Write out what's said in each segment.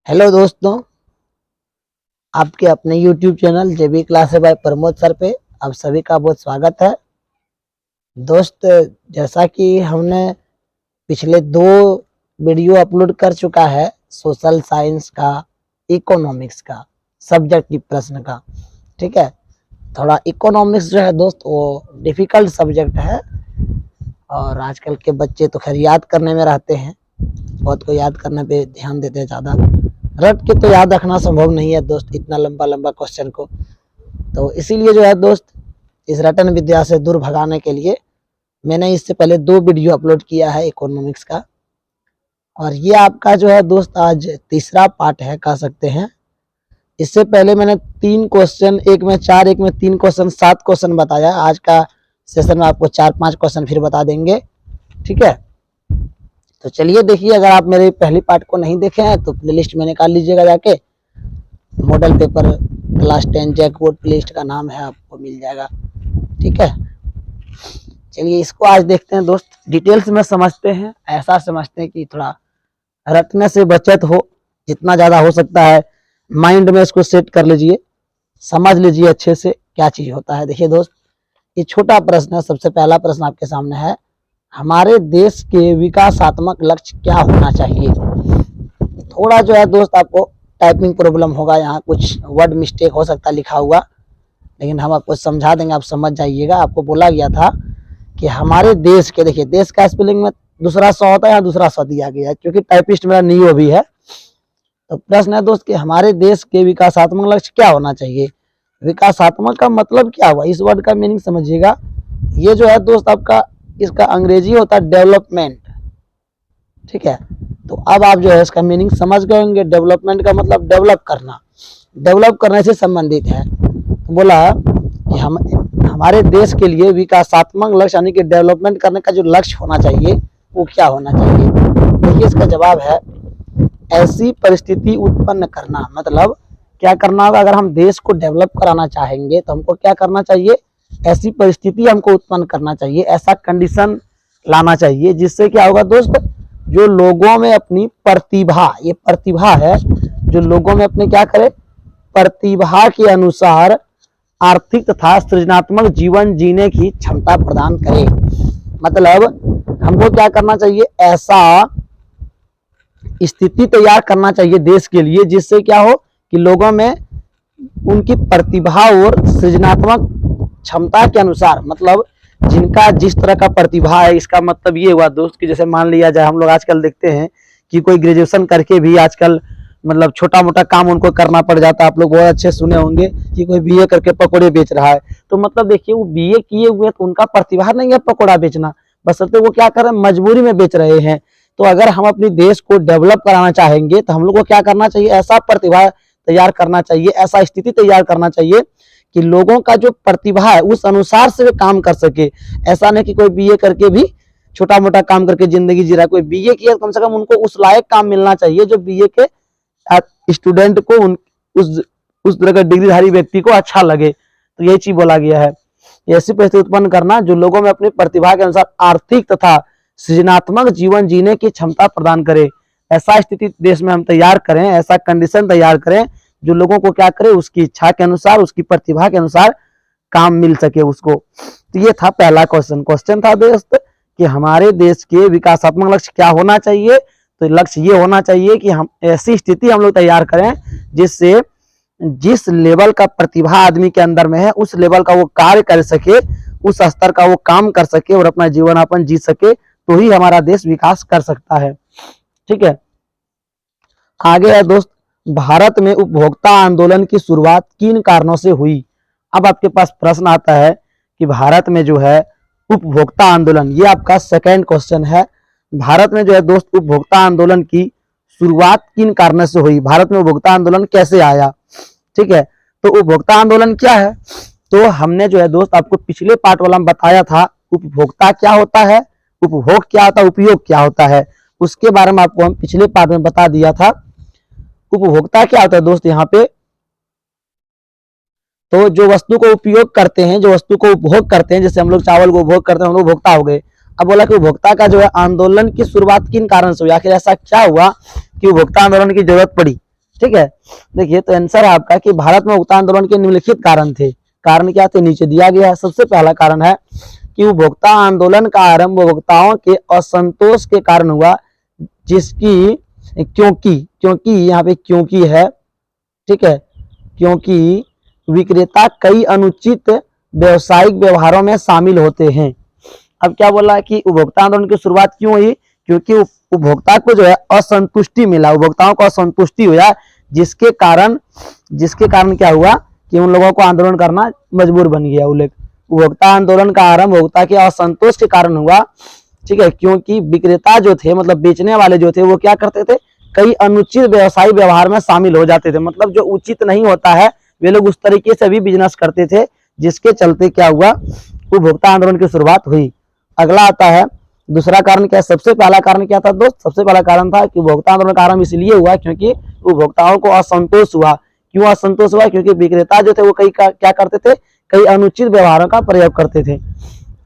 Hello दोस्तों, आपके अपने YouTube channel JB classes by Pramod sir पे आप सभी का बहुत स्वागत है। दोस्त, जैसा कि हमने पिछले 2 वीडियो अपलोड कर चुका है सोशल साइंस का, इकोनॉमिक्स का, सब्जेक्टिव प्रश्न का, ठीक है। थोड़ा इकोनॉमिक्स जो है दोस्त वो डिफिकल्ट सब्जेक्ट है और आजकल के बच्चे तो खैर याद करने में रहते हैं, बहुत को याद करने पे ध्यान देते हैं ज़्यादा। रट के तो याद रखना संभव नहीं है दोस्त, इतना लंबा लंबा क्वेश्चन को। तो इसीलिए जो है दोस्त, इस रटन विद्या से दूर भगाने के लिए मैंने इससे पहले 2 वीडियो अपलोड किया है इकोनॉमिक्स का, और ये आपका जो है दोस्त आज तीसरा पार्ट है कह सकते हैं। इससे पहले मैंने 3 क्वेश्चन, एक में 4, एक में 3 क्वेश्चन, 7 क्वेश्चन बताया। आज का सेशन में आपको 4-5 क्वेश्चन फिर बता देंगे, ठीक है। तो चलिए देखिए, अगर आप मेरे पहली पार्ट को नहीं देखे हैं तो प्लेलिस्ट में निकाल लीजिएगा जाके, मॉडल पेपर क्लास 10 जैकबोर्ड प्लेलिस्ट का नाम है, आपको मिल जाएगा, ठीक है। चलिए इसको आज देखते हैं दोस्त, डिटेल्स में समझते हैं। ऐसा समझते हैं कि थोड़ा रटने से बचत हो, जितना ज़्यादा हो सकता है माइंड में इसको सेट कर लीजिए, समझ लीजिए अच्छे से क्या चीज़ होता है। देखिए दोस्त, ये छोटा प्रश्न है। सबसे पहला प्रश्न आपके सामने है, हमारे देश के विकासात्मक लक्ष्य क्या होना चाहिए। थोड़ा जो है दोस्त आपको टाइपिंग प्रॉब्लम होगा, यहाँ कुछ वर्ड मिस्टेक हो सकता है लिखा हुआ, लेकिन हम आपको समझा देंगे, आप समझ जाइएगा। आपको बोला गया था कि हमारे देश के, देखिए देश का स्पेलिंग में दूसरा स होता है, यहाँ दूसरा स दिया गया है, क्योंकि टाइपिस्ट मेरा नियो भी है। तो प्रश्न है दोस्त कि हमारे देश के विकासात्मक लक्ष्य क्या होना चाहिए। विकासात्मक का मतलब क्या हुआ, इस वर्ड का मीनिंग समझिएगा। ये जो है दोस्त आपका, इसका अंग्रेजी होता है डेवलपमेंट, ठीक है। तो अब आप जो है इसका मीनिंग समझ गए होंगे। डेवलपमेंट का मतलब डेवलप करना, डेवलप करने से संबंधित है। तो बोला कि हमारे देश के लिए विकासात्मक लक्ष्य यानी कि डेवलपमेंट करने का जो लक्ष्य होना चाहिए वो क्या होना चाहिए। देखिए इसका जवाब है, ऐसी परिस्थिति उत्पन्न करना। मतलब क्या करना होगा, अगर हम देश को डेवलप कराना चाहेंगे तो हमको क्या करना चाहिए, ऐसी परिस्थिति हमको उत्पन्न करना चाहिए, ऐसा कंडीशन लाना चाहिए जिससे क्या होगा दोस्त, जो लोगों में अपनी प्रतिभा, ये प्रतिभा है, जो लोगों में अपने क्या करे, प्रतिभा के अनुसार आर्थिक तथा सृजनात्मक जीवन जीने की क्षमता प्रदान करे। मतलब हमको क्या करना चाहिए, ऐसा स्थिति तैयार करना चाहिए देश के लिए जिससे क्या हो कि लोगों में उनकी प्रतिभा और सृजनात्मक क्षमता के अनुसार, मतलब जिनका जिस तरह का प्रतिभा है। इसका मतलब ये हुआ दोस्त कि जैसे मान लिया जाए, हम लोग आजकल देखते हैं कि कोई ग्रेजुएशन करके भी आजकल मतलब छोटा मोटा काम उनको करना पड़ जाता है। आप लोग बहुत अच्छे सुने होंगे कि कोई बीए करके पकौड़े बेच रहा है। तो मतलब देखिए वो बीए किए हुए तो उनका प्रतिभा नहीं है पकौड़ा बेचना, बशर्ते वो क्या कर रहे हैं, मजबूरी में बेच रहे हैं। तो अगर हम अपने देश को डेवलप कराना चाहेंगे तो हम लोग को क्या करना चाहिए, ऐसा प्रतिभा तैयार करना चाहिए, ऐसा स्थिति तैयार करना चाहिए कि लोगों का जो प्रतिभा है उस अनुसार से वे काम कर सके। ऐसा नहीं कि कोई बीए करके भी छोटा मोटा काम करके जिंदगी जी रहा है। कोई बीए किया, कम से कम उनको उस लायक काम मिलना चाहिए जो बीए के स्टूडेंट को, उस तरह का डिग्रीधारी व्यक्ति को अच्छा लगे। तो यही चीज बोला गया है, ऐसी परिस्थिति उत्पन्न करना जो लोगों में अपनी प्रतिभा के अनुसार आर्थिक तथा सृजनात्मक जीवन जीने की क्षमता प्रदान करे। ऐसा स्थिति देश में हम तैयार करें, ऐसा कंडीशन तैयार करें जो लोगों को क्या करे, उसकी इच्छा के अनुसार, उसकी प्रतिभा के अनुसार काम मिल सके उसको। तो ये था पहला क्वेश्चन था दोस्त कि हमारे देश के विकासात्मक लक्ष्य क्या होना चाहिए। तो लक्ष्य ये होना चाहिए कि हम ऐसी स्थिति हम लोग तैयार करें जिससे जिस लेवल का प्रतिभा आदमी के अंदर में है उस लेवल का वो कार्य कर सके, उस स्तर का वो काम कर सके और अपना जीवन यापन जी सके, तो ही हमारा देश विकास कर सकता है, ठीक है। आगे है दोस्त, भारत में उपभोक्ता आंदोलन की शुरुआत किन कारणों से हुई। अब आपके पास प्रश्न आता है कि भारत में जो है उपभोक्ता आंदोलन, ये आपका सेकंड क्वेश्चन है। भारत में जो है दोस्त उपभोक्ता आंदोलन की शुरुआत किन कारणों से हुई, भारत में उपभोक्ता आंदोलन कैसे आया, ठीक है। तो उपभोक्ता आंदोलन क्या है, तो हमने जो है दोस्त आपको पिछले पार्ट वाला में बताया था उपभोक्ता क्या होता है, उपभोग क्या होता है, उपयोग क्या होता है, उसके बारे में आपको हम पिछले पार्ट में बता दिया था। उपभोक्ता क्या होता है दोस्त, यहाँ पे तो जो वस्तु को उपयोग करते हैं, जो वस्तु को उपभोग करते हैं, जैसे हम लोग चावल को उपभोग करते हैं, हम लोग उपभोक्ता हो गए। अब बोला कि उपभोक्ता का जो है आंदोलन की शुरुआत किन कारण से हुई, आखिर ऐसा क्या हुआ कि उपभोक्ता आंदोलन की जरूरत पड़ी। ठीक है, देखिए तो आंसर है आपका कि भारत में उपभोक्ता आंदोलन के निम्नलिखित कारण थे। कारण क्या थे, नीचे दिया गया है। सबसे पहला कारण है कि उपभोक्ता आंदोलन का आरंभ उपभोक्ताओं के असंतोष के कारण हुआ, जिसकी क्योंकि यहाँ पे क्योंकि है, ठीक है, क्योंकि विक्रेता कई अनुचित व्यवसायिक व्यवहारों में शामिल होते हैं। अब क्या बोला है कि उपभोक्ता आंदोलन की शुरुआत क्यों हुई, क्योंकि उपभोक्ता को जो है असंतुष्टि मिला, उपभोक्ताओं को असंतुष्टि हुआ, जिसके कारण क्या हुआ कि उन लोगों को आंदोलन करना मजबूर बन गया। उपभोक्ता आंदोलन का आरंभ उपभोक्ता के असंतोष के कारण हुआ, ठीक है, क्योंकि विक्रेता जो थे, मतलब बेचने वाले जो थे, वो क्या करते थे, कई अनुचित व्यवसायिक व्यवहार में शामिल हो जाते थे। मतलब जो उचित नहीं होता है वे लोग उस तरीके से भी बिजनेस करते थे, जिसके चलते क्या हुआ, उपभोक्ता आंदोलन की शुरुआत हुई। अगला आता है दूसरा कारण क्या, सबसे पहला कारण क्या था दोस्त, सबसे पहला कारण था कि उपभोक्ता आंदोलन का आरंभ इसलिए हुआ क्योंकि उपभोक्ताओं को असंतोष हुआ। क्यों असंतोष हुआ, क्योंकि विक्रेता जो थे वो क्या करते थे, कई अनुचित व्यवहारों का प्रयोग करते थे।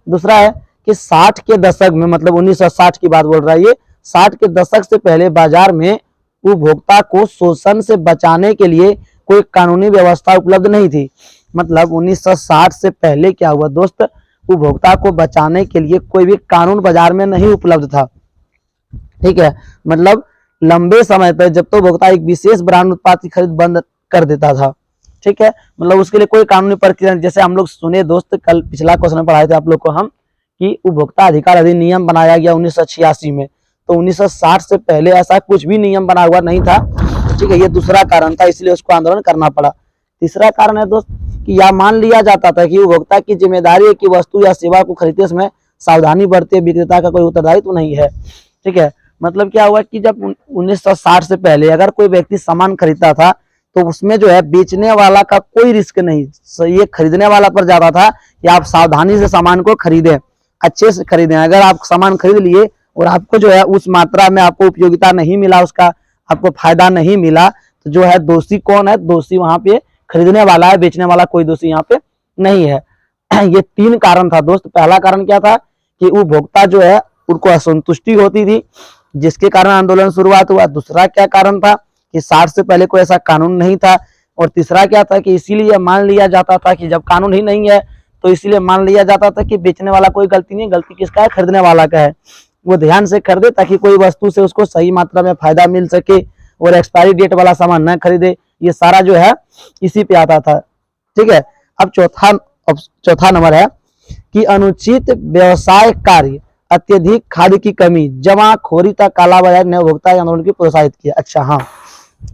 दूसरा है कि 60 के दशक में, मतलब 1960 की बात बोल रहा है ये, 60 के दशक से पहले बाजार में उपभोक्ता को शोषण से बचाने के लिए कोई कानूनी व्यवस्था उपलब्ध नहीं थी। मतलब 1960 से पहले क्या हुआ दोस्त, उपभोक्ता को बचाने के लिए कोई भी कानून बाजार में नहीं उपलब्ध था। ठीक है, मतलब लंबे समय तक जब तो उपभोक्ता एक विशेष ब्रांड उत्पाद की खरीद बंद कर देता था, ठीक है, मतलब उसके लिए कोई कानूनी प्रक्रिया, जैसे हम लोग सुने दोस्त, कल पिछला क्वेश्चन पढ़ाए थे आप लोग को हम, कि उपभोक्ता अधिकार अधिनियम बनाया गया 1986 में, तो 1960 से पहले ऐसा कुछ भी नियम बना हुआ नहीं था। ठीक है, ये दूसरा कारण था, इसलिए उसको आंदोलन करना पड़ा। तीसरा कारण है दोस्त कि यह मान लिया जाता था कि उपभोक्ता की जिम्मेदारी है कि वस्तु या सेवा को खरीदते समय सावधानी बरते, विक्रेता का कोई उत्तरदायित्व नहीं है। ठीक है, मतलब क्या हुआ कि जब 1960 से पहले अगर कोई व्यक्ति सामान खरीदता था तो उसमें जो है बेचने वाला का कोई रिस्क नहीं, ये खरीदने वाला पर जाता था कि आप सावधानी से सामान को खरीदें, अच्छे से खरीदें। अगर आप सामान खरीद लिए और आपको जो है उस मात्रा में आपको उपयोगिता नहीं मिला, उसका आपको फायदा नहीं मिला, तो जो है दोषी कौन है, दोषी वहां पे खरीदने वाला है, बेचने वाला कोई दोषी यहाँ पे नहीं है। ये तीन कारण था दोस्त। पहला कारण क्या था कि उपभोक्ता जो है उनको असंतुष्टि होती थी, जिसके कारण आंदोलन शुरुआत हुआ। दूसरा क्या कारण था कि 60 से पहले कोई ऐसा कानून नहीं था। और तीसरा क्या था कि इसीलिए मान लिया जाता था कि जब कानून ही नहीं है तो इसलिए मान लिया जाता था कि बेचने वाला कोई गलती नहीं, गलती किसका है, खरीदने वाला का है। वो ध्यान से खरीदे ताकि कोई वस्तु से उसको सही मात्रा में फायदा मिल सके और एक्सपायरी डेट वाला सामान न खरीदे। ये सारा जो है इसी पे आता था। ठीक है, अब चौथा नंबर है कि अनुचित व्यवसाय कार्य, अत्यधिक खाद्य की कमी, जमाखोरी तक कालाबाजारी ने उपभोक्ता आंदोलन की प्रोत्साहित किया। अच्छा हाँ,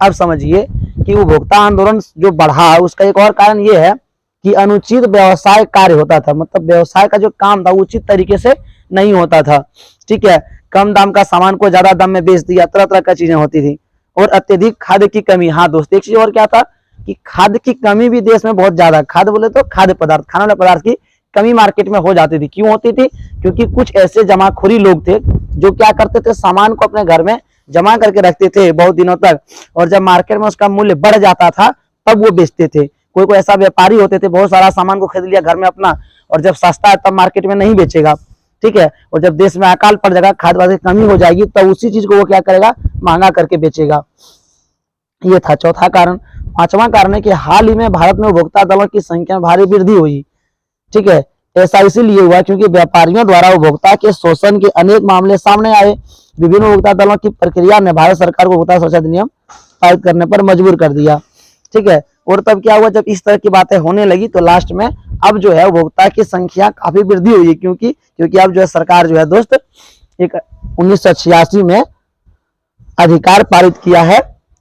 अब समझिए कि उपभोक्ता आंदोलन जो बढ़ा उसका एक और कारण ये है कि अनुचित व्यवसाय कार्य होता था। मतलब व्यवसाय का जो काम था उचित तरीके से नहीं होता था। ठीक है, कम दाम का सामान को ज्यादा दाम में बेच दिया, तरह तरह का चीजें होती थी। और अत्यधिक खाद्य की कमी, हाँ दोस्त एक चीज और क्या था कि खाद्य की कमी भी देश में बहुत ज्यादा, खाद्य बोले तो खाद्य पदार्थ, खाने वाले पदार्थ की कमी मार्केट में हो जाती थी। क्यों होती थी, क्योंकि कुछ ऐसे जमाखोरी लोग थे जो क्या करते थे, सामान को अपने घर में जमा करके रखते थे बहुत दिनों तक, और जब मार्केट में उसका मूल्य बढ़ जाता था तब वो बेचते थे। कोई कोई ऐसा व्यापारी होते थे, बहुत सारा सामान को खरीद लिया घर में अपना, और जब सस्ता है तब मार्केट में नहीं बेचेगा। ठीक है, और जब देश में अकाल पड़ जाएगा, खाद्य पदार्थ की कमी हो जाएगी, तब उसी चीज को वो क्या करेगा, महंगा करके बेचेगा। ये था चौथा कारण। पांचवा कारण है कि हाल ही में भारत में उपभोक्ता आंदोलन की संख्या में भारी वृद्धि हुई। ठीक है, ऐसा इसीलिए हुआ क्योंकि व्यापारियों द्वारा उपभोक्ता के शोषण के अनेक मामले सामने आए। विभिन्न उपभोक्ता आंदोलन की प्रक्रिया ने भारत सरकार को उपभोक्ता सुरक्षा अधिनियम पारित करने पर मजबूर कर दिया। ठीक है, और तब क्या हुआ, जब इस तरह की बातें होने लगी तो लास्ट में अब जो है उपभोक्ता की संख्या काफी वृद्धि हुई, क्योंकि अब जो है सरकार जो है दोस्त एक 1986 में अधिकार पारित किया है,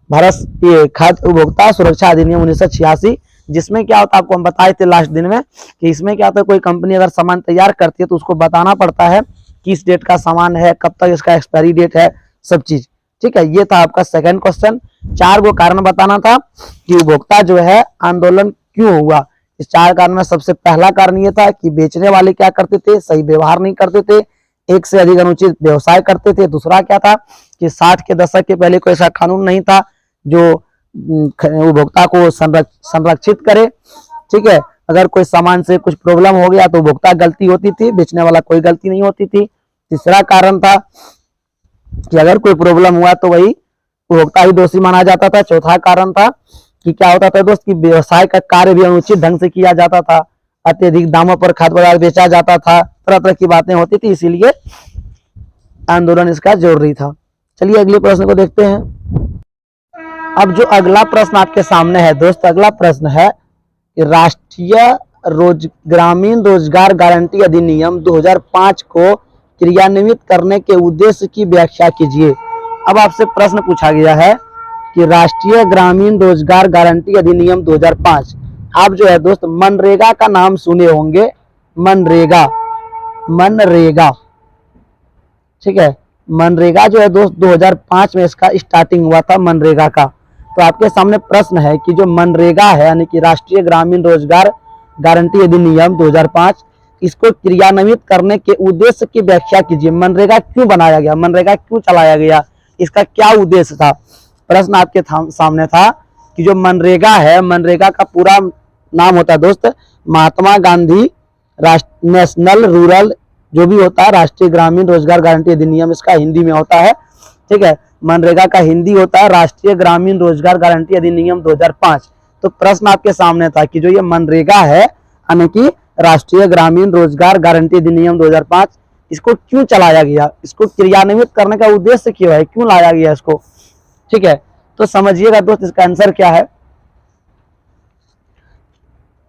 भारत खाद्य उपभोक्ता सुरक्षा अधिनियम 1986, जिसमें क्या होता है आपको हम बताए थे लास्ट दिन में कि इसमें क्या होता है, कोई कंपनी अगर सामान तैयार करती है तो उसको बताना पड़ता है किस डेट का सामान है, कब तक इसका एक्सपायरी डेट है, सब चीज। ठीक है, ये था आपका सेकंड क्वेश्चन। 4 गो कारण बताना था कि उपभोक्ता जो है आंदोलन क्यों हुआ। इस 4 कारण में सबसे पहला कारण ये था कि बेचने वाले क्या करते थे, सही व्यवहार नहीं करते थे, एक से अधिक अनुचित व्यवसाय करते थे। दूसरा क्या था कि 60 के दशक के पहले कोई ऐसा कानून नहीं था जो उपभोक्ता को संरक्षित करे। ठीक है, अगर कोई सामान से कुछ प्रॉब्लम हो गया तो उपभोक्ता गलती होती थी, बेचने वाला कोई गलती नहीं होती थी। तीसरा कारण था कि अगर कोई प्रॉब्लम हुआ तो वही उपभोक्ता ही दोषी माना जाता था। चौथा कारण था कि क्या होता था दोस्त, कि व्यवसाय का कार्य भी अनुचित ढंग से किया जाता था, अत्यधिक दामों पर खाद्य पदार्थ बेचा जाता था, तरह तरह की बातें होती थी, इसीलिए आंदोलन इसका जरूरी था। चलिए अगले प्रश्न को देखते हैं। अब जो अगला प्रश्न आपके सामने है दोस्त, अगला प्रश्न है कि राष्ट्रीय ग्रामीण रोजगार गारंटी अधिनियम 2005 को क्रियान्वित करने के उद्देश्य की व्याख्या कीजिए। अब आपसे प्रश्न पूछा गया है कि राष्ट्रीय ग्रामीण रोजगार गारंटी अधिनियम 2005, आप जो है दोस्त मनरेगा का नाम सुने होंगे, मनरेगा, मनरेगा, ठीक है। मनरेगा जो है दोस्त 2005 में इसका स्टार्टिंग हुआ था, मनरेगा का। तो आपके सामने प्रश्न है कि जो मनरेगा है यानी कि राष्ट्रीय ग्रामीण रोजगार गारंटी अधिनियम 2005, इसको क्रियान्वित करने के उद्देश्य की व्याख्या कीजिए। मनरेगा क्यों बनाया गया, मनरेगा क्यों चलाया गया, इसका क्या उद्देश्य था। प्रश्न आपके सामने था कि जो मनरेगा है, मनरेगा का पूरा नाम होता है दोस्त महात्मा गांधी नेशनल रूरल, जो भी होता है राष्ट्रीय ग्रामीण रोजगार गारंटी अधिनियम, इसका हिंदी में होता है, ठीक है। मनरेगा का हिंदी होता है राष्ट्रीय ग्रामीण रोजगार गारंटी अधिनियम 2005। तो प्रश्न आपके सामने था कि जो ये मनरेगा है यानी कि राष्ट्रीय ग्रामीण रोजगार गारंटी अधिनियम 2005, इसको क्यों चलाया गया, इसको क्रियान्वित करने का उद्देश्य क्यों है, क्यों लाया गया इसको, ठीक है। तो समझिएगा दोस्त इसका आंसर क्या है।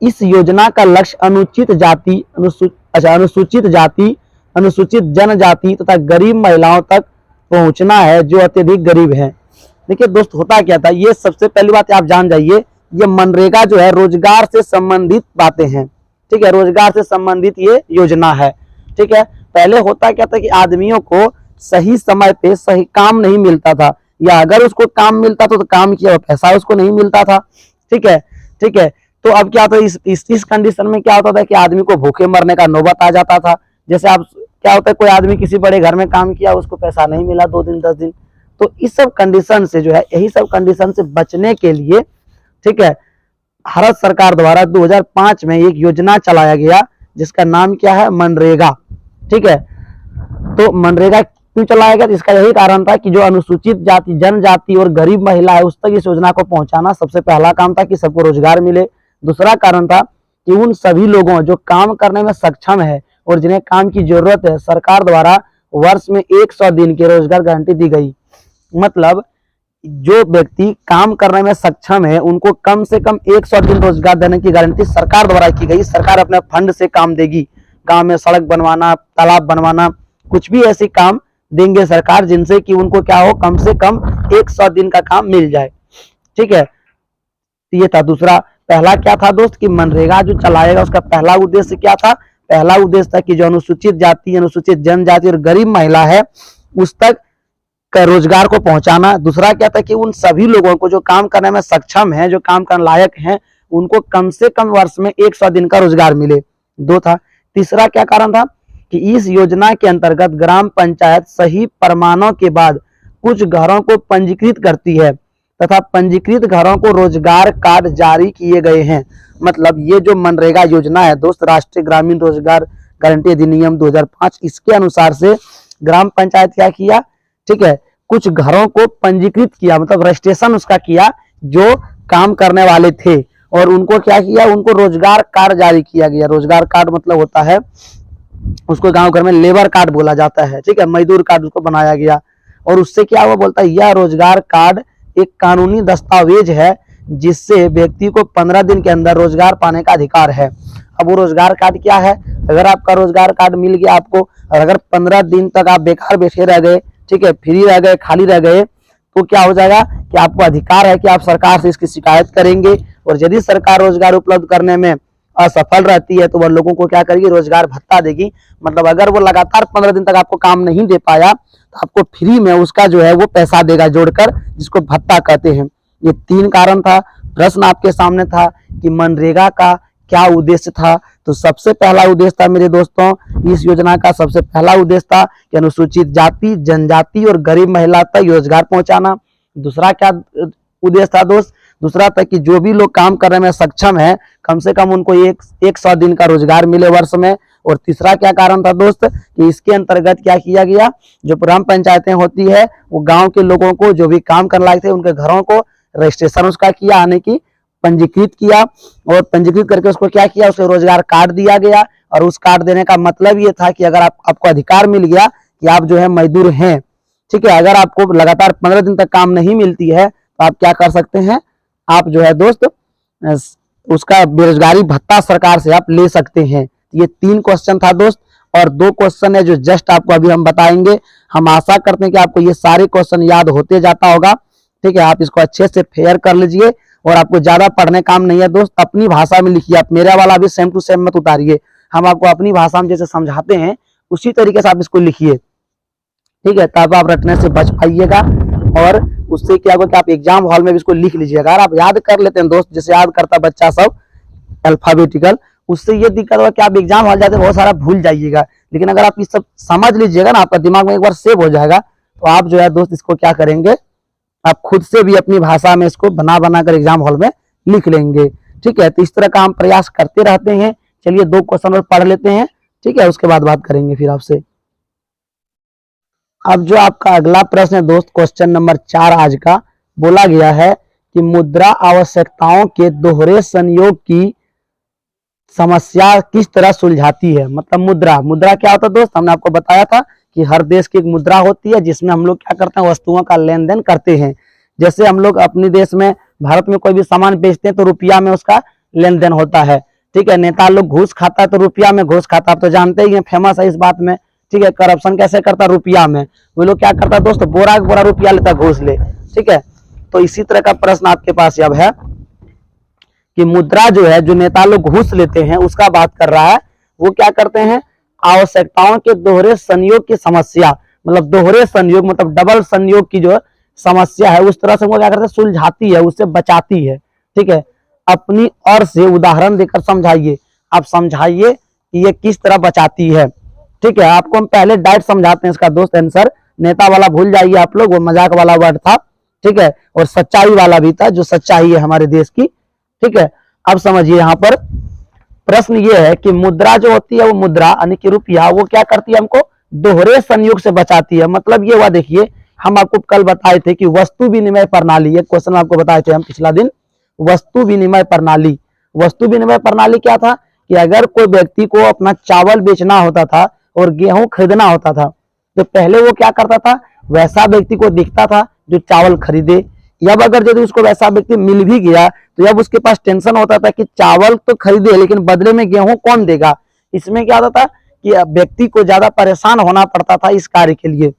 इस योजना का लक्ष्य अनुसूचित जाति, अनुसूचित जनजाति तथा गरीब महिलाओं तक पहुंचना है जो अत्यधिक गरीब हैं। देखिए दोस्त होता क्या था, ये सबसे पहली बात आप जान जाइए, ये मनरेगा जो है रोजगार से संबंधित बातें हैं, ठीक है, रोजगार से संबंधित ये योजना है, ठीक है। पहले होता क्या था कि आदमियों को सही समय पे सही काम नहीं मिलता था, या अगर उसको काम मिलता था तो काम किया पैसा उसको नहीं मिलता था, ठीक है, ठीक है। तो अब क्या होता है, इस कंडीशन में क्या होता था कि आदमी को भूखे मरने का नौबत आ जाता था। जैसे आप क्या होता है, कोई आदमी किसी बड़े घर में काम किया, उसको पैसा नहीं मिला 2 दिन 10 दिन। तो इस सब कंडीशन से जो है, यही सब कंडीशन से बचने के लिए, ठीक है, भारत सरकार द्वारा 2005 में एक योजना चलाया गया जिसका नाम क्या है, मनरेगा, ठीक है। तो मनरेगा क्यों चलाया गया, इसका यही कारण था कि जो अनुसूचित जाति, जनजाति और गरीब महिला है उस तक इस योजना को पहुंचाना सबसे पहला काम था कि सबको रोजगार मिले। दूसरा कारण था कि उन सभी लोगों जो काम करने में सक्षम है और जिन्हें काम की जरूरत है, सरकार द्वारा वर्ष में 100 दिन की रोजगार गारंटी दी गई। मतलब जो व्यक्ति काम करने में सक्षम है उनको कम से कम 100 दिन रोजगार देने की गारंटी सरकार द्वारा की गई। सरकार अपने फंड से काम देगी, गांव में सड़क बनवाना, तालाब बनवाना, कुछ भी ऐसी काम देंगे सरकार जिनसे कि उनको क्या हो, कम से कम 100 दिन का काम मिल जाए, ठीक है। ये था दूसरा। पहला क्या था दोस्त कि मनरेगा जो चलाएगा उसका पहला उद्देश्य क्या था, पहला उद्देश्य था कि जो अनुसूचित जाति, अनुसूचित जनजाति और गरीब महिला है उस तक रोजगार को पहुंचाना। दूसरा क्या था कि उन सभी लोगों को जो काम करने में सक्षम है, जो काम करने लायक हैं, उनको कम से कम वर्ष में 100 दिन का रोजगार मिले, 2 था। तीसरा क्या कारण था कि इस योजना के अंतर्गत ग्राम पंचायत सही प्रमाणों के बाद कुछ घरों को पंजीकृत करती है तथा पंजीकृत घरों को रोजगार कार्ड जारी किए गए हैं। मतलब ये जो मनरेगा योजना है दोस्त, राष्ट्रीय ग्रामीण रोजगार गारंटी अधिनियम 2005, इसके अनुसार से ग्राम पंचायत क्या किया, ठीक है, कुछ घरों को पंजीकृत किया, मतलब रजिस्ट्रेशन उसका किया जो काम करने वाले थे, और उनको क्या किया, उनको रोजगार कार्ड जारी किया गया। रोजगार कार्ड मतलब होता है, उसको गांव घर में लेबर कार्ड बोला जाता है, ठीक है, मजदूर कार्ड उसको बनाया गया। और उससे क्या हुआ, बोलता है यह रोजगार कार्ड एक कानूनी दस्तावेज है जिससे व्यक्ति को 15 दिन के अंदर रोजगार पाने का अधिकार है। अब वो रोजगार कार्ड क्या है, अगर आपका रोजगार कार्ड मिल गया आपको, और अगर 15 दिन तक आप बेकार बैठे रह गए, ठीक है, फ्री रह गए, खाली रह गए, तो क्या हो जाएगा कि आपको अधिकार है कि आप सरकार से इसकी शिकायत करेंगे, और यदि सरकार रोजगार उपलब्ध करने में असफल रहती है तो वह लोगों को क्या करेगी, रोजगार भत्ता देगी। मतलब अगर वो लगातार 15 दिन तक आपको काम नहीं दे पाया तो आपको फ्री में उसका जो है वो पैसा देगा जोड़कर, जिसको भत्ता कहते हैं। ये 3 कारण था। प्रश्न आपके सामने था कि मनरेगा का क्या उद्देश्य था। तो सबसे पहला उद्देश्य था मेरे दोस्तों, इस योजना का सबसे पहला उद्देश्य था कि अनुसूचित जाति, जनजाति और गरीब महिला तक रोजगार पहुंचाना। दूसरा क्या उद्देश्य था दोस्त, दूसरा था कि जो भी लोग काम करने में सक्षम है कम से कम उनको 100 दिन का रोजगार मिले वर्ष में, और तीसरा क्या कारण था दोस्त कि इसके अंतर्गत क्या किया गया, जो ग्राम पंचायतें होती है वो गांव के लोगों को जो भी काम करने लायक थे उनके घरों को रजिस्ट्रेशन उसका किया, यानी कि पंजीकृत किया, और पंजीकृत करके उसको क्या किया, उसे रोजगार कार्ड दिया गया। और उस कार्ड देने का मतलब ये था कि अगर आपको अधिकार मिल गया कि आप जो है मजदूर हैं, ठीक है, अगर आपको लगातार 15 दिन तक काम नहीं मिलती है तो आप क्या कर सकते हैं, आप जो है दोस्त उसका बेरोजगारी भत्ता सरकार से आप ले सकते हैं। ये 3 क्वेश्चन था दोस्त, और 2 क्वेश्चन है जो जस्ट आपको अभी हम बताएंगे। हम आशा करते हैं कि आपको ये सारे क्वेश्चन याद होते जाता होगा, ठीक है। आप इसको अच्छे से फेयर कर लीजिए, और आपको ज्यादा पढ़ने काम नहीं है दोस्त, अपनी भाषा में लिखिए। आप मेरा वाला भी सेम टू सेम मत उतारिए, हम आपको अपनी भाषा में जैसे समझाते हैं उसी तरीके से आप इसको लिखिए, ठीक है, तब आप रटने से बच पाइएगा। और उससे क्या होगा कि आप एग्जाम हॉल में भी इसको लिख लीजिएगा। अगर आप याद कर लेते हैं दोस्त, जैसे याद करता बच्चा सब अल्फाबेटिकल, उससे ये दिक्कत होगा कि आप एग्जाम हॉल जाते बहुत सारा भूल जाइएगा। लेकिन अगर आप ये सब समझ लीजिएगा ना, आपका दिमाग में एक बार सेव हो जाएगा, तो आप जो है दोस्त इसको क्या करेंगे, आप खुद से भी अपनी भाषा में इसको बना बना कर एग्जाम हॉल में लिख लेंगे, ठीक है। तो इस तरह का हम प्रयास करते रहते हैं। चलिए 2 क्वेश्चन और पढ़ लेते हैं, ठीक है, उसके बाद बात करेंगे फिर आपसे। अब जो आपका अगला प्रश्न है दोस्त, क्वेश्चन नंबर 4 आज का, बोला गया है कि मुद्रा आवश्यकताओं के दोहरे संयोग की समस्या किस तरह सुलझाती है। मतलब मुद्रा क्या होता है दोस्त, हमने आपको बताया था कि हर देश की एक मुद्रा होती है जिसमें हम लोग क्या करते हैं, वस्तुओं का लेन देन करते हैं। जैसे हम लोग अपने देश में भारत में कोई भी सामान बेचते हैं तो रुपया में उसका लेन देन होता है, ठीक है। नेता लोग घूस खाता है तो रुपया में घूस खाता है, आप तो जानते ही हैं, फेमस है इस बात में, ठीक है। करप्शन कैसे करता है, रुपया में। वो लोग क्या करता है दोस्त, बोरा बोरा रुपया लेता घूस ले, ठीक है। तो इसी तरह का प्रश्न आपके पास अब है कि मुद्रा जो है, जो नेता लोग घूस लेते हैं उसका बात कर रहा है, वो क्या करते हैं, आवश्यकताओं के दोहरे संयोग की समस्या, मतलब दोहरे संयोग मतलब डबल संयोग की जो समस्या है उस तरह से वो क्या करते हैं, सुलझाती है, उससे बचाती है, ठीक है। अपनी ओर से उदाहरण देकर समझाइए, आप समझाइए कि ये किस तरह बचाती है, ठीक है। आपको हम पहले डायरेक्ट समझाते हैं इसका दोस्त आंसर, नेता वाला भूल जाइए आप लोग, वो मजाक वाला वर्ड था, ठीक है, और सच्चाई वाला भी था, जो सच्चाई है हमारे देश की, ठीक है। अब समझिए यहाँ पर प्रश्न ये है कि मुद्रा जो होती है वो मुद्रा यानी कि रुपया, वो क्या करती है, हमको दोहरे संयोग से बचाती है। मतलब ये हुआ, देखिए हम आपको कल बताए थे कि वस्तु विनिमय प्रणाली, एक क्वेश्चन आपको बताए थे हम पिछला दिन, वस्तु विनिमय प्रणाली। वस्तु विनिमय प्रणाली क्या था कि अगर कोई व्यक्ति को अपना चावल बेचना होता था और गेहूं खरीदना होता था, तो पहले वो क्या करता था, वैसा व्यक्ति को दिखता था जो चावल खरीदे। अब अगर यदि उसको वैसा व्यक्ति मिल भी गया तो अब उसके पास टेंशन होता था कि चावल तो खरीदे लेकिन बदले में गेहूं कौन देगा। इसमें क्या होता था कि व्यक्ति को ज्यादा परेशान होना पड़ता था इस कार्य के लिए,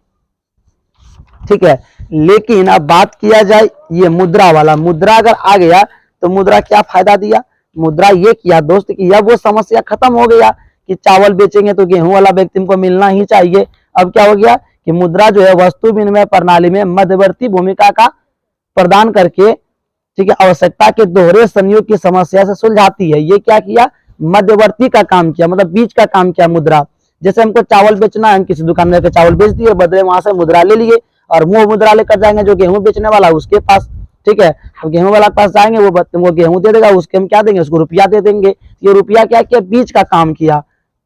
ठीक है। लेकिन अब बात किया जाए ये मुद्रा वाला, मुद्रा अगर आ गया तो मुद्रा क्या फायदा दिया, मुद्रा ये किया दोस्त कि अब वो समस्या खत्म हो गया कि चावल बेचेंगे तो गेहूं वाला व्यक्ति को मिलना ही चाहिए। अब क्या हो गया कि मुद्रा जो है वस्तु विनिमय प्रणाली में मध्यवर्ती भूमिका का प्रदान करके, ठीक है, आवश्यकता के दोहरे संयोग की समस्या से सुलझाती है। ये क्या किया, मध्यवर्ती का काम किया, मतलब बीच का काम किया मुद्रा। जैसे हमको चावल बेचना है, हम किसी दुकानदार के चावल बेच दिए, बदले वहां से मुद्रा ले लिए और मुंह मुद्रा लेकर जाएंगे जो गेहूं बेचने वाला उसके पास, ठीक है। अब गेहूं वाला के पास जाएंगे, वो गेहूं दे देगा, उसके हम क्या देंगे, उसको रुपया दे देंगे। ये रुपया क्या किया, बीच का काम किया,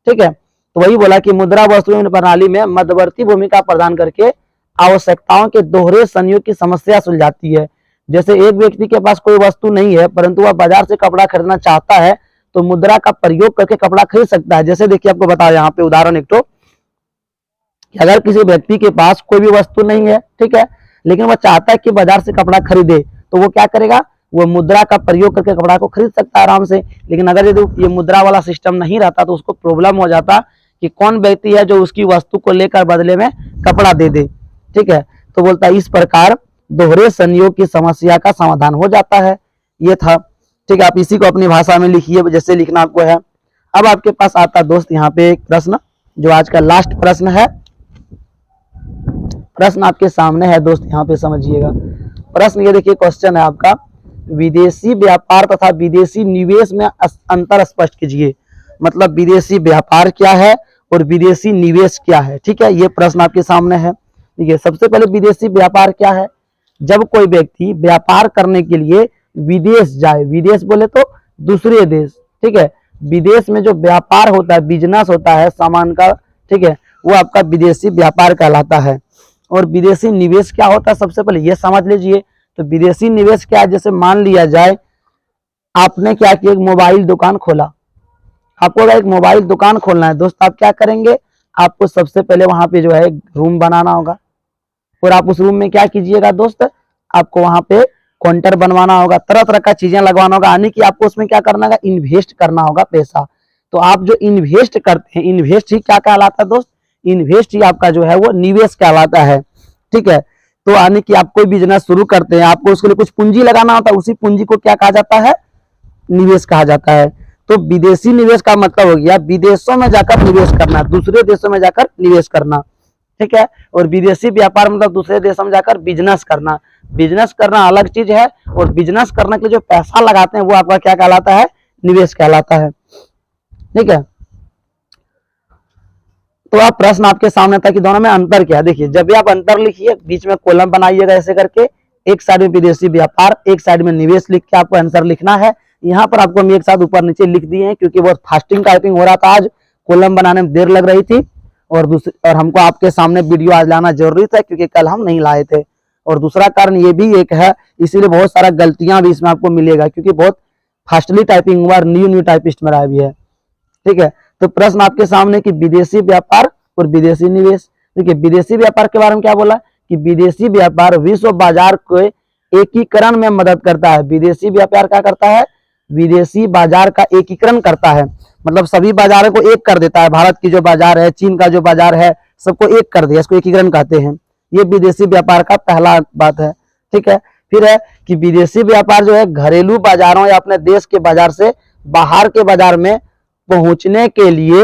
ठीक है। तो वही बोला कि मुद्रा वस्तु विनिमय प्रणाली में मध्यवर्ती भूमिका प्रदान करके आवश्यकताओं के दोहरे संयोग की समस्या सुलझाती है। जैसे एक व्यक्ति के पास कोई वस्तु नहीं है परंतु वह बाजार से कपड़ा खरीदना चाहता है तो मुद्रा का प्रयोग करके कपड़ा खरीद सकता है। जैसे देखिए आपको बताओ यहाँ पे उदाहरण एक तो, अगर किसी व्यक्ति के पास कोई भी वस्तु नहीं है, ठीक है, लेकिन वह चाहता है कि बाजार से कपड़ा खरीदे, तो वो क्या करेगा, वो मुद्रा का प्रयोग करके कपड़ा को खरीद सकता है आराम से। लेकिन अगर यदि ये मुद्रा वाला सिस्टम नहीं रहता तो उसको प्रॉब्लम हो जाता कि कौन व्यक्ति है जो उसकी वस्तु को लेकर बदले में कपड़ा दे दे, ठीक है। तो बोलता है इस प्रकार दोहरे संयोग की समस्या का समाधान हो जाता है। ये था, ठीक है। आप इसी को अपनी भाषा में लिखिए जैसे लिखना आपको है। अब आपके पास आता दोस्त यहाँ पे एक प्रश्न जो आज का लास्ट प्रश्न है। प्रश्न आपके सामने है दोस्त, यहाँ पे समझिएगा। प्रश्न ये देखिए, क्वेश्चन है आपका, विदेशी व्यापार तथा विदेशी निवेश में अंतर स्पष्ट कीजिए। मतलब विदेशी व्यापार क्या है और विदेशी निवेश क्या है, ठीक है। ये प्रश्न आपके सामने है। देखिए सबसे पहले विदेशी व्यापार क्या है, जब कोई व्यक्ति व्यापार करने के लिए विदेश जाए, विदेश बोले तो दूसरे देश, ठीक है, विदेश में जो व्यापार होता है, बिजनेस होता है सामान का, ठीक है, वो आपका विदेशी व्यापार कहलाता है। और विदेशी निवेश क्या होता है, सबसे पहले ये समझ लीजिए। तो विदेशी निवेश क्या है, जैसे मान लिया जाए आपने क्या किया, एक मोबाइल दुकान खोला। आपको अगर एक मोबाइल दुकान खोलना है दोस्त, आप क्या करेंगे, आपको सबसे पहले वहां पे जो है रूम बनाना होगा, और आप उस रूम में क्या कीजिएगा दोस्त, आपको वहां पे काउंटर बनवाना होगा, तरह तरह का चीजें लगवाना होगा, यानी कि आपको उसमें क्या करना होगा, इन्वेस्ट करना होगा पैसा। तो आप जो इन्वेस्ट करते हैं, इन्वेस्ट ही क्या कहलाता है दोस्त, इन्वेस्ट ही आपका जो है वो निवेश कहलाता है। ठीक है, तो यानी कि आप कोई बिजनेस शुरू करते हैं, आपको उसके लिए कुछ पूंजी लगाना होता है, उसी पूंजी को क्या कहा जाता है, निवेश कहा जाता है। तो विदेशी निवेश का मतलब हो गया विदेशों में जाकर निवेश करना, दूसरे देशों में जाकर निवेश करना। ठीक है, और विदेशी व्यापार मतलब दूसरे देशों में जाकर बिजनेस करना। बिजनेस करना अलग चीज है, और बिजनेस करने के लिए जो पैसा लगाते हैं वो आपका क्या कहलाता है, निवेश कहलाता है। ठीक है, तो आप प्रश्न आपके सामने था कि दोनों में अंतर क्या है। देखिए, जब भी आप अंतर लिखिए, बीच में कॉलम बनाइएगा ऐसे करके, एक साइड में विदेशी व्यापार, एक साइड में निवेश लिख के आपको आंसर लिखना है। यहाँ पर आपको हम एक साथ ऊपर नीचे लिख दिए हैं, क्योंकि बहुत फास्टिंग टाइपिंग हो रहा था, आज कॉलम बनाने में देर लग रही थी, और हमको आपके सामने वीडियो आज लाना जरूरी था, क्योंकि कल हम नहीं लाए थे। और दूसरा कारण ये भी एक है, इसीलिए बहुत सारा गलतियां भी इसमें आपको मिलेगा, क्योंकि बहुत फास्टली टाइपिंग हुआ, न्यू टाइपिस्ट मेरा भी है। ठीक है, तो प्रश्न आपके सामने कि विदेशी व्यापार और विदेशी निवेश। देखिए, विदेशी व्यापार के बारे में क्या बोला कि विदेशी व्यापार विश्व बाजार को एकीकरण में मदद करता है। विदेशी व्यापार क्या करता है, विदेशी बाजार का एकीकरण करता है, मतलब सभी बाजारों को एक कर देता है। भारत की जो बाजार है, चीन का जो बाजार है, सबको एक कर दिया, इसको एकीकरण कहते हैं। ये विदेशी व्यापार का पहला बात है। ठीक है, फिर है कि विदेशी व्यापार जो है घरेलू बाजारों या अपने देश के बाजार से बाहर के बाजार में पहुंचने के लिए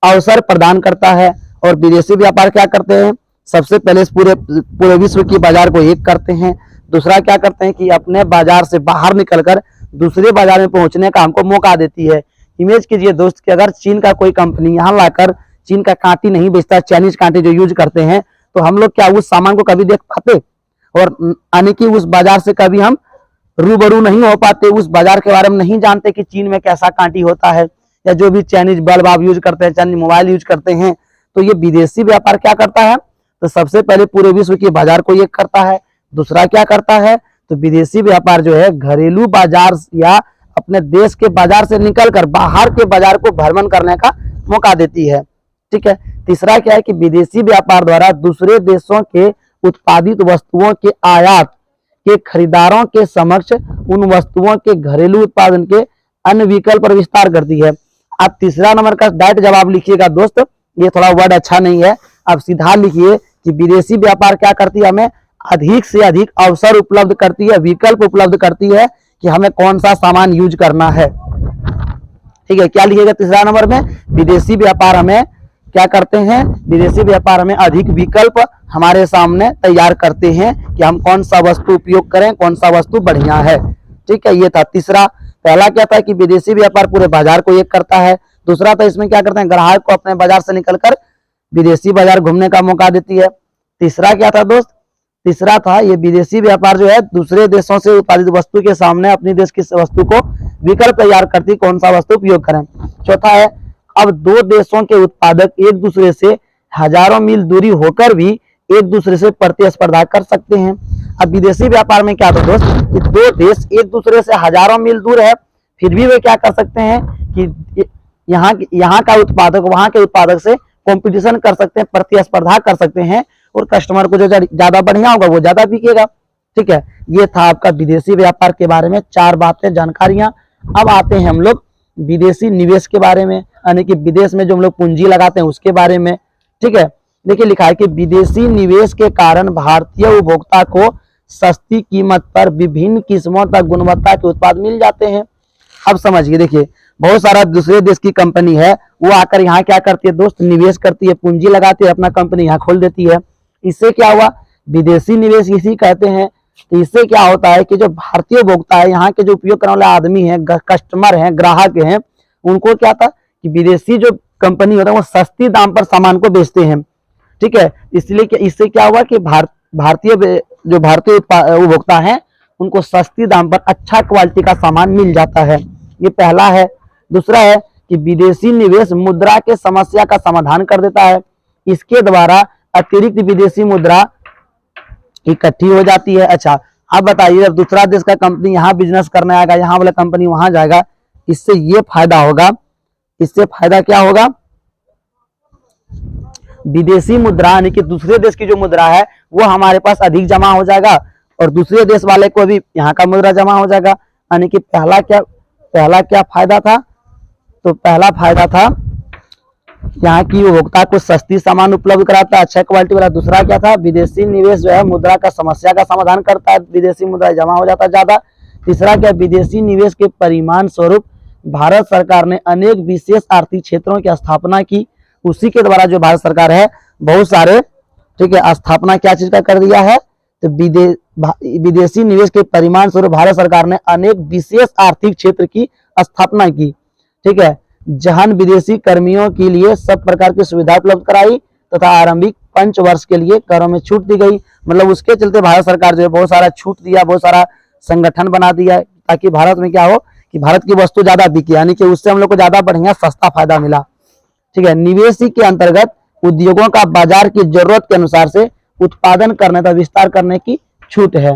अवसर प्रदान करता है। और विदेशी व्यापार क्या करते हैं, सबसे पहले पूरे विश्व की बाजार को एक करते हैं। दूसरा क्या करते हैं कि अपने बाजार से बाहर निकलकर दूसरे बाजार में पहुंचने का हमको मौका देती है। इमेज कीजिए दोस्त कि अगर चीन का कोई कंपनी यहाँ लाकर चीन का कांटी नहीं बेचता, चाइनीज कांटे जो यूज करते हैं, तो हम लोग क्या उस सामान को कभी देख पाते, और यानी कि उस बाजार से कभी हम रूबरू नहीं हो पाते, उस बाजार के बारे में नहीं जानते कि चीन में कैसा कांटी होता है, या जो भी चाइनीज बल्ब आप यूज करते हैं, चाइनीज मोबाइल यूज करते हैं। तो ये विदेशी व्यापार क्या करता है, तो सबसे पहले पूरे विश्व की बाजार को ये करता है। दूसरा क्या करता है, तो विदेशी व्यापार जो है घरेलू बाजार या अपने देश के बाजार से निकलकर बाहर के बाजार को भ्रमण करने का मौका देती है। ठीक है, तीसरा क्या है कि विदेशी व्यापार द्वारा दूसरे देशों के उत्पादित वस्तुओं के आयात के खरीदारों के समक्ष उन वस्तुओं के घरेलू उत्पादन के अन्य विकल्प पर विस्तार करती है। आप तीसरा नंबर का डायरेक्ट जवाब लिखिएगा दोस्त, ये थोड़ा वर्ड अच्छा नहीं है, आप सीधा लिखिए कि विदेशी व्यापार क्या करती है, हमें अधिक से अधिक अवसर उपलब्ध करती है, विकल्प उपलब्ध करती है कि हमें कौन सा सामान यूज करना है। ठीक है, क्या लिखिएगा तीसरा नंबर में, विदेशी व्यापार हमें क्या करते हैं, विदेशी व्यापार हमें अधिक विकल्प हमारे सामने तैयार करते हैं कि हम कौन सा वस्तु उपयोग करें, कौन सा वस्तु बढ़िया है। ठीक है, ये था तीसरा। पहला क्या था कि विदेशी व्यापार पूरे बाजार को एक करता है। दूसरा था इसमें क्या करते हैं, ग्राहक को अपने बाजार से निकलकर विदेशी बाजार घूमने का मौका देती है। तीसरा क्या था दोस्त, तीसरा था ये विदेशी व्यापार जो है दूसरे देशों से उत्पादित वस्तु के सामने अपनी देश की वस्तु को विकल्प तैयार करती, कौन सा वस्तु उपयोग करें। चौथा है, अब दो देशों के उत्पादक एक दूसरे से हजारों मील दूरी होकर भी एक दूसरे से प्रतिस्पर्धा कर सकते हैं। अब विदेशी व्यापार में क्या था दोस्त कि दो देश एक दूसरे से हजारों मील दूर है, फिर भी वे क्या कर सकते हैं कि यहाँ का उत्पादक वहां के उत्पादक से कंपटीशन कर सकते हैं, प्रतिस्पर्धा कर सकते हैं, और कस्टमर को जो ज्यादा बढ़िया होगा वो ज्यादा बिकेगा। ठीक है, ये था आपका विदेशी व्यापार के बारे में 4 बातें, जानकारियां। अब आते हैं हम लोग विदेशी निवेश के बारे में, यानी कि विदेश में जो हम लोग पूंजी लगाते हैं उसके बारे में। ठीक है, देखिए लिखा है कि विदेशी निवेश के कारण भारतीय उपभोक्ता को सस्ती कीमत पर विभिन्न किस्मों तक गुणवत्ता के उत्पाद मिल जाते हैं। अब समझिए, देखिए बहुत सारा दूसरे देश की कंपनी है, वो आकर यहाँ क्या करती है दोस्त, निवेश करती है, पूंजी लगाती है, अपना कंपनी यहाँ खोल देती है। इससे क्या हुआ, विदेशी निवेश इसी कहते हैं। तो इससे क्या होता है कि जो भारतीय उपभोक्ता है, यहाँ के जो उपयोग करने वाले आदमी हैं, कस्टमर हैं, ग्राहक हैं, उनको क्या था कि विदेशी जो कंपनी होता है वो सस्ती दाम पर सामान को बेचते हैं। ठीक है, इसलिए इससे क्या हुआ कि भारतीय उपभोक्ता हैं उनको सस्ती दाम पर अच्छा क्वालिटी का सामान मिल जाता है। ये पहला है। दूसरा है कि विदेशी निवेश मुद्रा के समस्या का समाधान कर देता है। इसके द्वारा अतिरिक्त विदेशी मुद्रा इकट्ठी हो जाती है। अच्छा, अब बताइए, जब दूसरा देश का कंपनी यहाँ बिजनेस करने आएगा, यहाँ वाला कंपनी वहां जाएगा, इससे ये फायदा होगा। इससे फायदा क्या होगा? विदेशी मुद्रा यानी कि दूसरे देश की जो मुद्रा है वो हमारे पास अधिक जमा हो जाएगा और दूसरे देश वाले को भी यहाँ का मुद्रा जमा हो जाएगा। यानी कि पहला क्या फायदा था? तो पहला फायदा था यहाँ की उपभोक्ता को सस्ती सामान उपलब्ध कराता है, अच्छा क्वालिटी वाला। दूसरा क्या था? विदेशी निवेश जो है मुद्रा का समस्या का समाधान करता है, विदेशी मुद्रा जमा हो जाता है ज्यादा। तीसरा क्या? विदेशी निवेश के परिणाम स्वरूप भारत सरकार ने अनेक विशेष आर्थिक क्षेत्रों की स्थापना की। उसी के द्वारा जो भारत सरकार है बहुत सारे, ठीक है, स्थापना क्या चीज का कर दिया है? तो विदेशी निवेश के परिणाम स्वरूप भारत सरकार ने अनेक विशेष आर्थिक क्षेत्र की स्थापना की, ठीक है, जहां विदेशी कर्मियों के लिए सब प्रकार की सुविधा उपलब्ध कराई तथा आरंभिक 5 वर्ष के लिए करों में छूट दी गई। मतलब उसके चलते भारत सरकार जो है बहुत सारा छूट दिया, बहुत सारा संगठन बना दिया ताकि भारत में क्या हो कि भारत की वस्तु ज्यादा बिके, यानी कि उससे हम लोग को ज्यादा बढ़िया सस्ता फायदा मिला, ठीक है। निवेश के अंतर्गत उद्योगों का बाजार की जरूरत के अनुसार से उत्पादन करने तथा विस्तार करने की छूट है।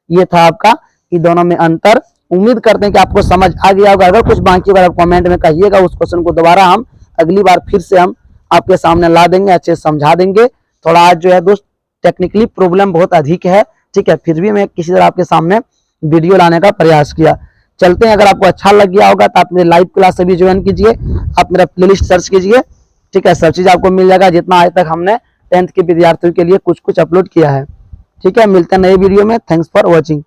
ये था आपका कि दोनों में अंतर। उम्मीद करते हैं कि आपको समझ आ गया होगा। अगर कुछ बाकी होगा कमेंट में कहिएगा, उस क्वेश्चन को दोबारा हम अगली बार फिर से हम आपके सामने ला देंगे, अच्छे से समझा देंगे। थोड़ा आज जो है दोस्त टेक्निकली प्रॉब्लम बहुत अधिक है, ठीक है, फिर भी मैं किसी तरह आपके सामने वीडियो लाने का प्रयास किया। चलते हैं, अगर आपको अच्छा लग गया होगा तो आप मेरे लाइव क्लास से भी ज्वाइन कीजिए, आप मेरा प्लेलिस्ट सर्च कीजिए, ठीक है, सब चीज आपको मिल जाएगा जितना आज तक हमने 10th के विद्यार्थियों के लिए कुछ अपलोड किया है, ठीक है। मिलते हैं नए वीडियो में। Thanks for watching.